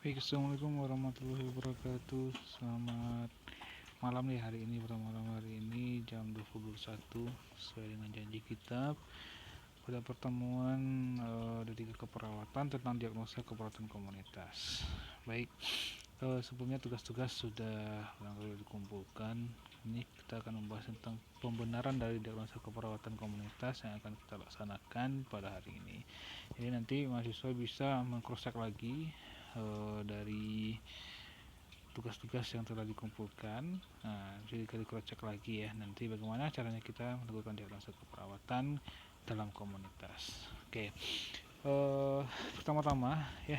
Baik, assalamualaikum warahmatullahi wabarakatuh. Selamat malam nih hari ini, pada malam hari ini jam 21 sesuai dengan janji kita pada pertemuan dari keperawatan tentang diagnosa keperawatan komunitas. Baik, sebelumnya tugas-tugas sudah barangkali dikumpulkan. Ini kita akan membahas tentang pembenaran dari diagnosa keperawatan komunitas yang akan kita laksanakan pada hari ini. Jadi nanti mahasiswa bisa mengcross-check lagi dari tugas-tugas yang telah dikumpulkan. Nah, jadi kita cek lagi ya nanti bagaimana caranya kita melakukan diagnosa keperawatan dalam komunitas. Oke, pertama-tama ya,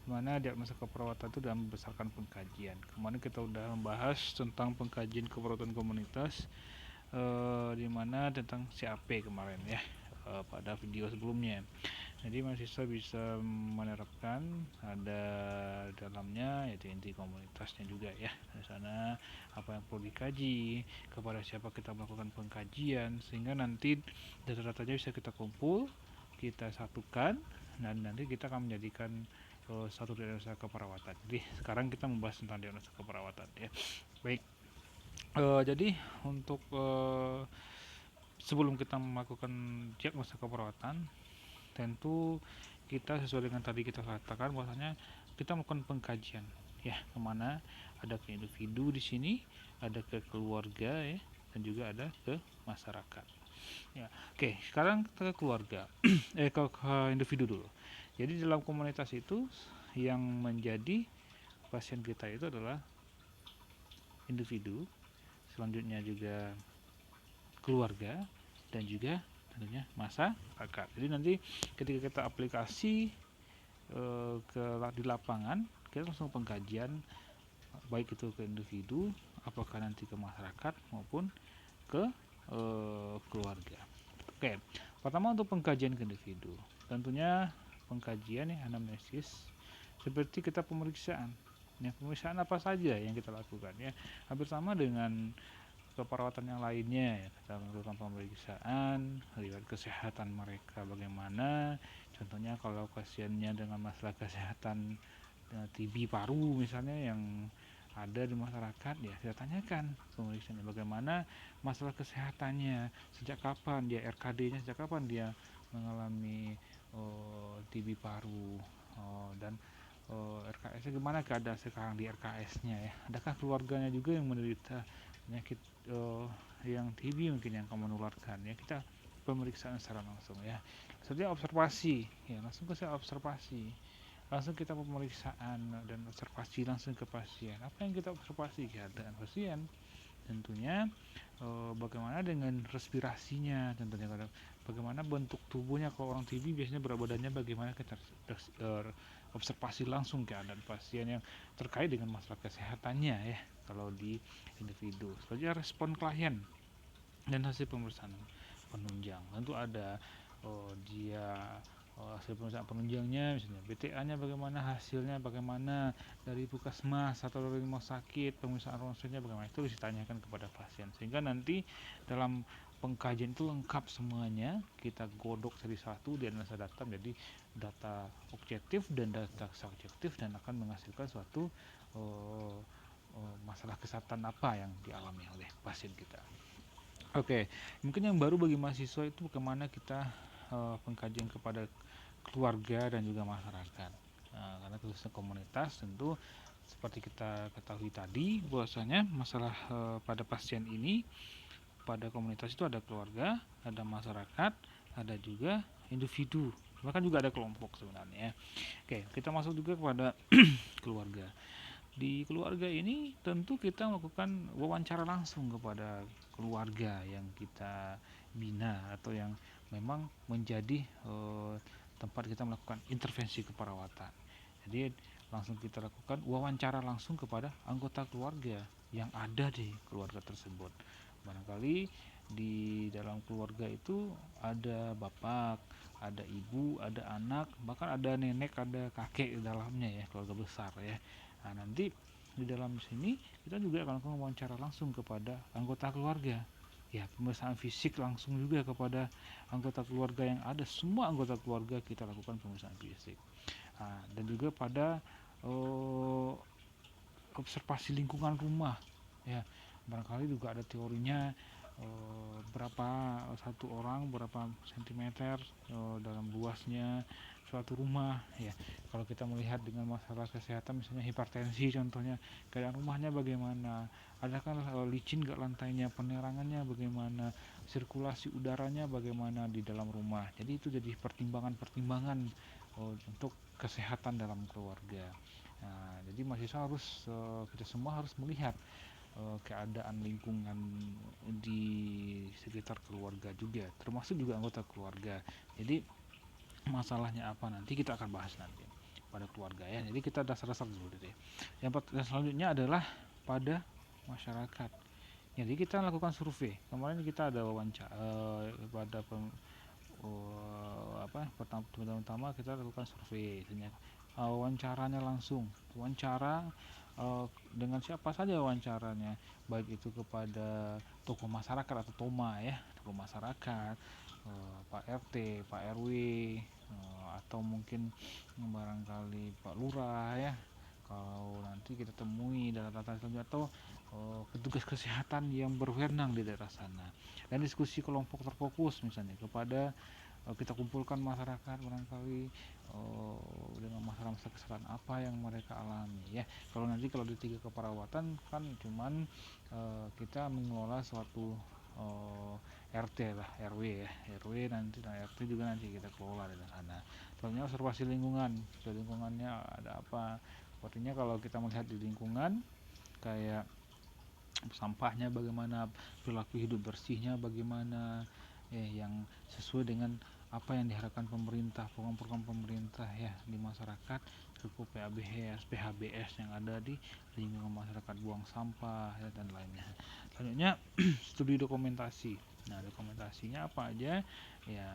dimana diagnosa keperawatan itu dalam berdasarkan pengkajian. Kemarin kita udah membahas tentang pengkajian keperawatan komunitas, dimana tentang CAP kemarin ya, pada video sebelumnya. Jadi mahasiswa bisa menerapkan ada dalamnya yaitu inti komunitasnya juga ya. Di sana apa yang perlu dikaji, kepada siapa kita melakukan pengkajian, sehingga nanti data-datanya bisa kita kumpul, kita satukan, dan nanti kita akan menjadikan satu diagnosa keperawatan. Jadi sekarang kita membahas tentang diagnosa keperawatan ya. Baik, jadi untuk sebelum kita melakukan diagnosa keperawatan, tentu kita sesuai dengan tadi kita katakan bahwasanya kita melakukan pengkajian ya, kemana ada ke individu di sini, ada ke keluarga ya, dan juga ada ke masyarakat ya. Oke, sekarang kita ke keluarga ke individu dulu. Jadi dalam komunitas itu yang menjadi pasien kita itu adalah individu, selanjutnya juga keluarga, dan juga tentunya masyarakat. Jadi nanti ketika kita aplikasi di lapangan, kita langsung pengkajian baik itu ke individu, apakah nanti ke masyarakat maupun ke keluarga. Oke, pertama untuk pengkajian ke individu, tentunya pengkajian ya anamnesis seperti kita pemeriksaan. Ya, pemeriksaan apa saja yang kita lakukan ya, hampir sama dengan keperawatan yang lainnya ya. Kita melakukan pemeriksaan riwayat kesehatan mereka bagaimana, contohnya kalau pasiennya dengan masalah kesehatan TB paru misalnya yang ada di masyarakat ya, kita tanyakan pemeriksaannya bagaimana, masalah kesehatannya, sejak kapan dia RKD-nya, sejak kapan dia mengalami TB paru, dan RKS-nya gimana keadaan sekarang di RKS-nya ya, adakah keluarganya juga yang menderita penyakit yang TB mungkin yang akan menularkan ya. Kita pemeriksaan secara langsung ya, setelah observasi ya, langsung ke observasi, langsung kita pemeriksaan dan observasi langsung ke pasien. Apa yang kita observasi keadaan pasien, tentunya bagaimana dengan respirasinya, tentunya bagaimana bentuk tubuhnya. Kalau orang TB biasanya berat badannya bagaimana, kita observasi langsung keadaan pasien yang terkait dengan masalah kesehatannya ya kalau di individu. Selanjutnya respon klien dan hasil pemeriksaan penunjang. Tentu ada dia hasil pemeriksaan penunjangnya, misalnya BTA-nya bagaimana, hasilnya bagaimana dari puskesmas atau dari rumah sakit, pemeriksaan ronsennya bagaimana, itu ditanyakan kepada pasien, sehingga nanti dalam pengkajian itu lengkap semuanya, kita godok dari satu di analisa data menjadi data objektif dan data subjektif, dan akan menghasilkan suatu masalah kesehatan apa yang dialami oleh pasien kita. Oke, mungkin yang baru bagi mahasiswa itu bagaimana kita pengkajian kepada keluarga dan juga masyarakat. Karena khususnya komunitas, tentu seperti kita ketahui tadi bahwasanya masalah pada pasien ini, pada komunitas itu ada keluarga, ada masyarakat, ada juga individu, bahkan juga ada kelompok sebenarnya. Oke, kita masuk juga kepada keluarga. Di keluarga ini tentu kita melakukan wawancara langsung kepada keluarga yang kita bina atau yang memang menjadi tempat kita melakukan intervensi keperawatan. Jadi langsung kita lakukan wawancara langsung kepada anggota keluarga yang ada di keluarga tersebut. Barangkali di dalam keluarga itu ada bapak, ada ibu, ada anak, bahkan ada nenek, ada kakek di dalamnya ya, keluarga besar ya. Nah, nanti di dalam sini kita juga akan melakukan wawancara langsung kepada anggota keluarga. Ya, pemeriksaan fisik langsung juga kepada anggota keluarga yang ada. Semua anggota keluarga kita lakukan pemeriksaan fisik. Nah, dan juga pada eh, observasi lingkungan rumah, ya. Barangkali juga ada teorinya, berapa satu orang berapa sentimeter dalam luasnya suatu rumah, ya. Kalau kita melihat dengan masalah kesehatan, misalnya hipertensi contohnya, keadaan rumahnya bagaimana, adakah licin gak lantainya, penerangannya bagaimana, sirkulasi udaranya bagaimana di dalam rumah. Jadi itu jadi pertimbangan-pertimbangan untuk kesehatan dalam keluarga. Nah, jadi mahasiswa harus, kita semua harus melihat keadaan lingkungan di sekitar keluarga juga, termasuk juga anggota keluarga. Jadi masalahnya apa nanti kita akan bahas nanti pada keluarga, ya. Jadi kita dasar-dasar dulu deh. Yang selanjutnya adalah pada masyarakat. Jadi kita lakukan survei. Kemarin kita ada wawancara pada pertama-tama kita lakukan survei, wawancaranya langsung, wawancara dengan siapa saja wawancaranya, baik itu kepada tokoh masyarakat atau toma, ya, tokoh masyarakat, Pak RT, Pak RW, atau mungkin barangkali Pak Lurah, ya, kalau nanti kita temui data-data selanjutnya, atau petugas kesehatan yang berwenang di daerah sana, dan diskusi kelompok terfokus misalnya kepada kita kumpulkan masyarakat barangkali dengan masalah-masalah kesehatan apa yang mereka alami, ya. Kalau di tiga keperawatan kan cuman kita mengelola suatu RT lah, RW, ya, RW nanti, nah RT juga nanti kita kelola dari sana. Soalnya observasi lingkungan, di lingkungannya ada apa, artinya kalau kita melihat di lingkungan kayak sampahnya bagaimana, perilaku hidup bersihnya bagaimana, yang sesuai dengan apa yang diharapkan pemerintah, program-program pemerintah, ya, di masyarakat, cukup PHBS yang ada di lingkungan masyarakat, buang sampah, ya, dan lainnya. Selanjutnya studi dokumentasi. Nah, dokumentasinya apa aja, ya,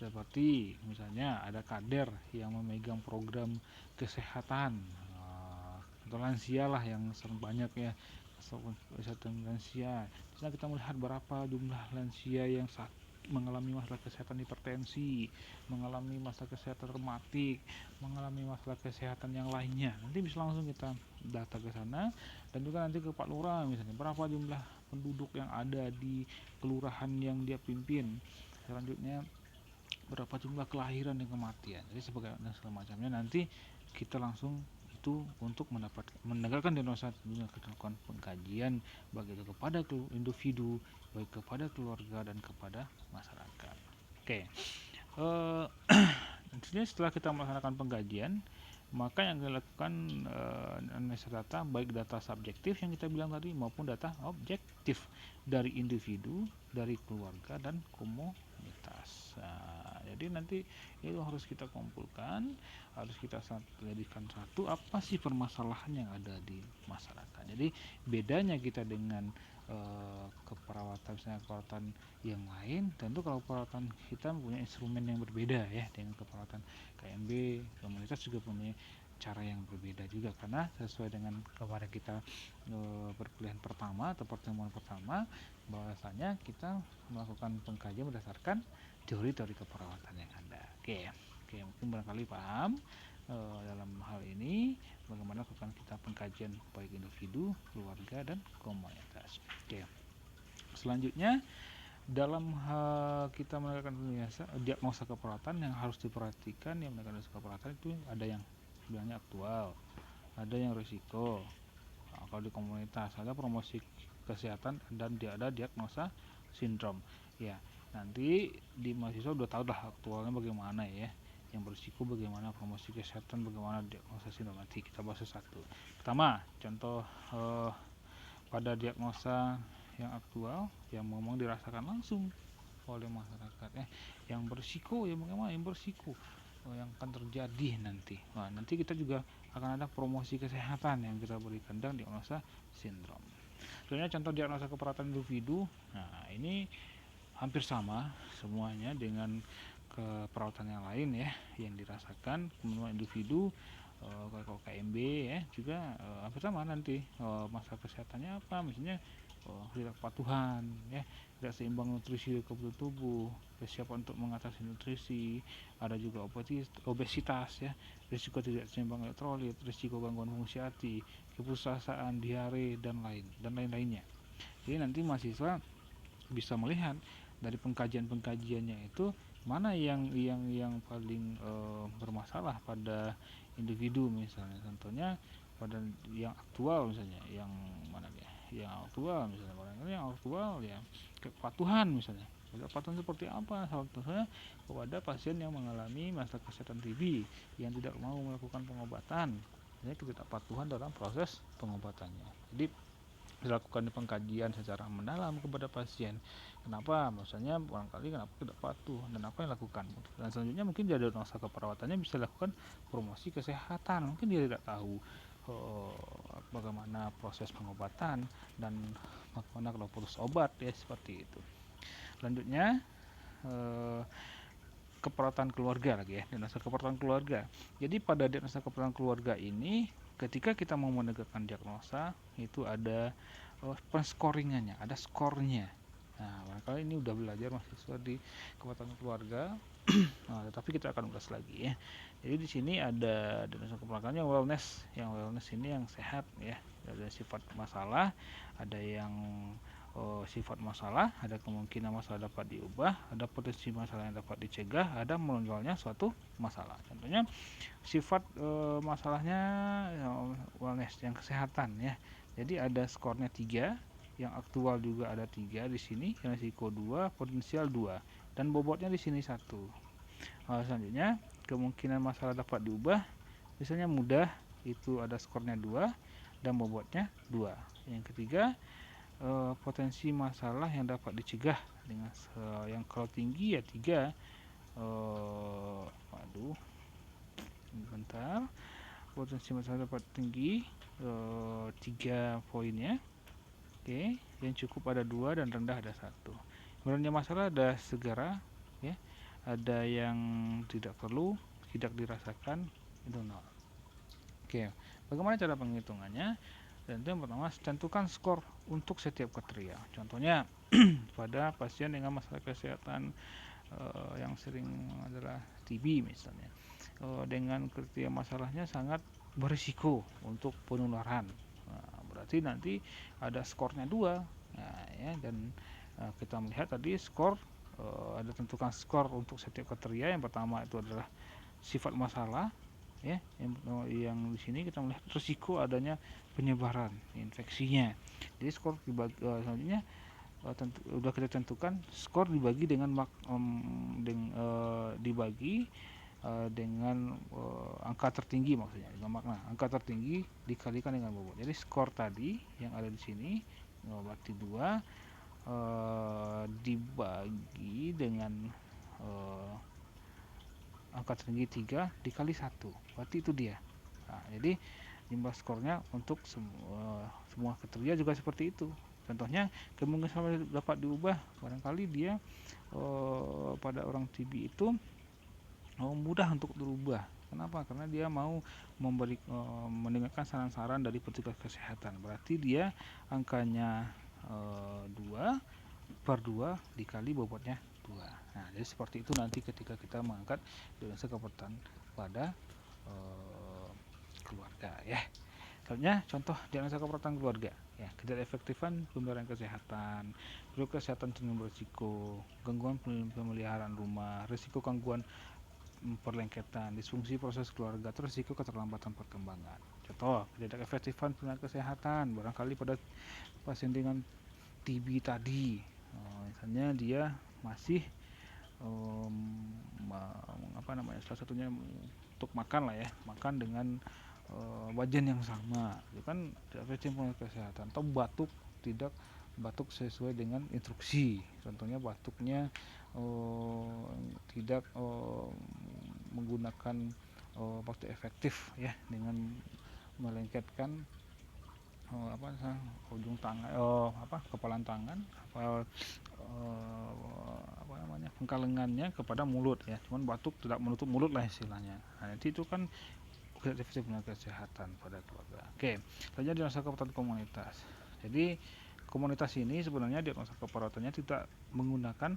seperti misalnya ada kader yang memegang program kesehatan, atau lansia lah yang sering banyak, ya, kesehatan lansia. Di kita melihat berapa jumlah lansia yang mengalami masalah kesehatan hipertensi, mengalami masalah kesehatan rematik, mengalami masalah kesehatan yang lainnya. Nanti bisa langsung kita data ke sana, dan juga nanti ke Pak Lurah misalnya, berapa jumlah penduduk yang ada di kelurahan yang dia pimpin. Selanjutnya berapa jumlah kelahiran dan kematian. Jadi sebagai dan segala macamnya nanti kita langsung itu untuk menegakkan diagnosa, melakukan pengkajian baik itu kepada individu, baik kepada keluarga dan kepada masyarakat. Oke. Setelah kita melaksanakan pengkajian, maka yang dilakukan analisa data, baik data subjektif yang kita bilang tadi maupun data objektif dari individu, dari keluarga dan komunitas. Nah, jadi nanti itu harus kita kumpulkan, harus kita jadikan satu, apa sih permasalahan yang ada di masyarakat. Jadi bedanya kita dengan keperawatan yang lain, tentu kalau perawatan kita punya instrumen yang berbeda, ya, dengan keperawatan KMB, komunitas juga punya cara yang berbeda juga, karena sesuai dengan kemarin kita perkuliahan pertama atau pertemuan pertama, bahwasanya kita melakukan pengkajian berdasarkan teori-teori keperawatan yang ada. Oke, mungkin barangkali paham dalam hal ini bagaimana melakukan kita pengkajian baik individu, keluarga, dan komunitas. Oke. Selanjutnya dalam kita melakukan diagnosa keperawatan yang harus diperhatikan, yang melakukan diagnosa keperawatan itu ada yang sebenarnya aktual, ada yang risiko. Nah, kalau di komunitas ada promosi kesehatan dan ada diagnosa sindrom. Ya, nanti di mahasiswa udah tahu lah aktualnya bagaimana, ya. Yang berisiko bagaimana, promosi kesehatan bagaimana, diagnosa sindrom. Nanti kita bahas satu. Pertama, contoh pada diagnosa yang aktual yang memang dirasakan langsung oleh masyarakat, yang berisiko, ya bagaimana yang berisiko yang akan terjadi nanti. Nah, nanti kita juga akan ada promosi kesehatan yang kita berikan dan diagnosa sindrom. Sebenarnya contoh diagnosa keperawatan individu, nah ini hampir sama semuanya dengan keperawatan yang lain, ya, yang dirasakan kemudian individu. Kalau KMB, ya, juga hampir sama nanti masalah kesehatannya apa, misalnya tidak kepatuhan, ya, tidak seimbang nutrisi kebutuhan tubuh, persiapan untuk mengatasi nutrisi, ada juga obesitas, ya, risiko tidak seimbang elektrolit, risiko gangguan fungsi hati, keputusasaan, diare, dan lain-lainnya. Jadi nanti mahasiswa bisa melihat dari pengkajiannya itu mana yang paling bermasalah pada individu, misalnya contohnya pada yang aktual, misalnya yang mana ya, yang aktual, misalnya barangkali yang aktual ya kepatuhan, misalnya kepatuhan seperti apa, contohnya kepada pasien yang mengalami masalah kesehatan TB yang tidak mau melakukan pengobatan, jadi ketidakpatuhan dalam proses pengobatannya. Jadi dilakukan pengkajian secara mendalam kepada pasien, kenapa, misalnya barangkali kenapa tidak patuh dan apa yang dilakukan, dan selanjutnya mungkin dari diagnosa keperawatannya bisa dilakukan promosi kesehatan, mungkin dia tidak tahu bagaimana proses pengobatan dan bagaimana kalau putus obat, ya seperti itu. Selanjutnya keperawatan keluarga lagi, ya, diagnosa keperawatan keluarga. Jadi pada diagnosa keperawatan keluarga ini, ketika kita mau menegakkan diagnosa itu ada penscoringannya, ada skornya. Nah, barangkali ini udah belajar mahasiswa di keperawatan keluarga. Nah, tetapi kita akan ulas lagi, ya. Jadi di sini ada diagnosa keperawatan wellness. Yang wellness ini yang sehat, ya. Ada sifat masalah, ada yang sifat masalah, ada kemungkinan masalah dapat diubah, ada potensi masalah yang dapat dicegah, ada menonjolnya suatu masalah. Contohnya sifat masalahnya wellness, yang kesehatan, ya. Jadi ada skornya 3, yang aktual juga ada 3 di sini, yang risiko 2, potensial 2, dan bobotnya di sini 1. Selanjutnya kemungkinan masalah dapat diubah, misalnya mudah, itu ada skornya 2 dan bobotnya 2. Yang ketiga potensi masalah yang dapat dicegah dengan yang kalau tinggi ya 3. Bentar, potensi masalah dapat tinggi 3 poinnya. Oke, yang cukup ada 2 dan rendah ada 1. Kemudian masalah ada segera, ya, ada yang tidak perlu, tidak dirasakan, itu 0. Oke, bagaimana cara penghitungannya? Dan itu yang pertama, tentukan skor untuk setiap kriteria. Contohnya pada pasien dengan masalah kesehatan yang sering adalah TB misalnya, dengan kriteria masalahnya sangat berisiko untuk penularan. Nah, berarti nanti ada skornya 2. Nah, ya, dan kita melihat tadi skor, ada tentukan skor untuk setiap kriteria. Yang pertama itu adalah sifat masalah, ya, yang di sini kita melihat risiko adanya penyebaran infeksinya. Jadi skor selanjutnya sudah kita tentukan skor dibagi dengan angka tertinggi, maksudnya dengan makna angka tertinggi dikalikan dengan bobot. Jadi skor tadi yang ada di sini berarti 2 dibagi dengan angka tertinggi 3 dikali 1, berarti itu dia. Nah, jadi jumlah skornya untuk semua kriteria juga seperti itu. Contohnya kemungkinan dapat diubah, barangkali dia pada orang TB itu mudah untuk berubah. Kenapa? Karena dia mau mendengarkan saran-saran dari petugas kesehatan. Berarti dia angkanya 2/2 dikali bobotnya 2. Nah, jadi seperti itu nanti ketika kita mengangkat diagnosa keperawatan pada keluarga, ya. Selanjutnya contoh diagnosa keperawatan keluarga, ya, ketidakefektifan pemeliharaan kesehatan, risiko kesehatan cenderung berisiko, gangguan pemeliharaan rumah, risiko gangguan perlengketan, disfungsi proses keluarga, atau risiko keterlambatan perkembangan. Contoh ketidakefektifan pemeliharaan kesehatan, barangkali pada pasien dengan TB tadi, misalnya dia masih salah satunya untuk makan lah, ya, makan dengan wajan yang sama, itu kan efektif kesehatan. Atau tidak batuk sesuai dengan instruksi, contohnya batuknya tidak menggunakan waktu efektif, ya, dengan melengketkan ujung tangan, kepalan tangan, pengkalengannya kepada mulut, ya, cuman batuk tidak menutup mulut lah istilahnya. Nah, nanti itu kan efektif kesehatan pada keluarga. Oke, selanjutnya diagnosa keperawatan komunitas. Jadi komunitas ini sebenarnya diagnosa keperawatannya tidak menggunakan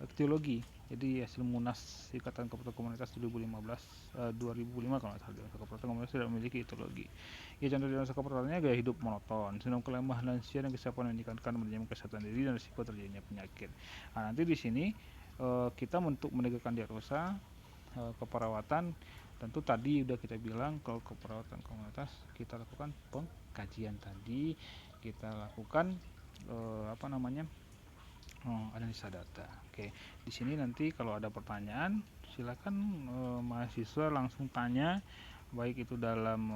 etiologi. Jadi hasil Munas Ikatan Kepelautan Komunitas 2005 kalau nggak salah, diagnosa kepelautan komunitas tidak memiliki etiologi. Ya, contoh diagnosa kepelautannya gaya hidup monoton, sindrom kelemah lansia dan kesiapan meningkatkan menjamin kesehatan diri dan risiko terjadinya penyakit. Nah, nanti di sini kita untuk menegakkan diagnosa keperawatan, tentu tadi udah kita bilang kalau keperawatan komunitas kita lakukan pengkajian tadi, kita lakukan analisa data. Oke, di sini nanti kalau ada pertanyaan silakan mahasiswa langsung tanya, baik itu dalam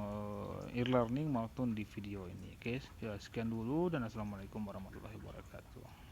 e-learning maupun di video ini. Oke, ya, sekian dulu dan assalamualaikum warahmatullahi wabarakatuh.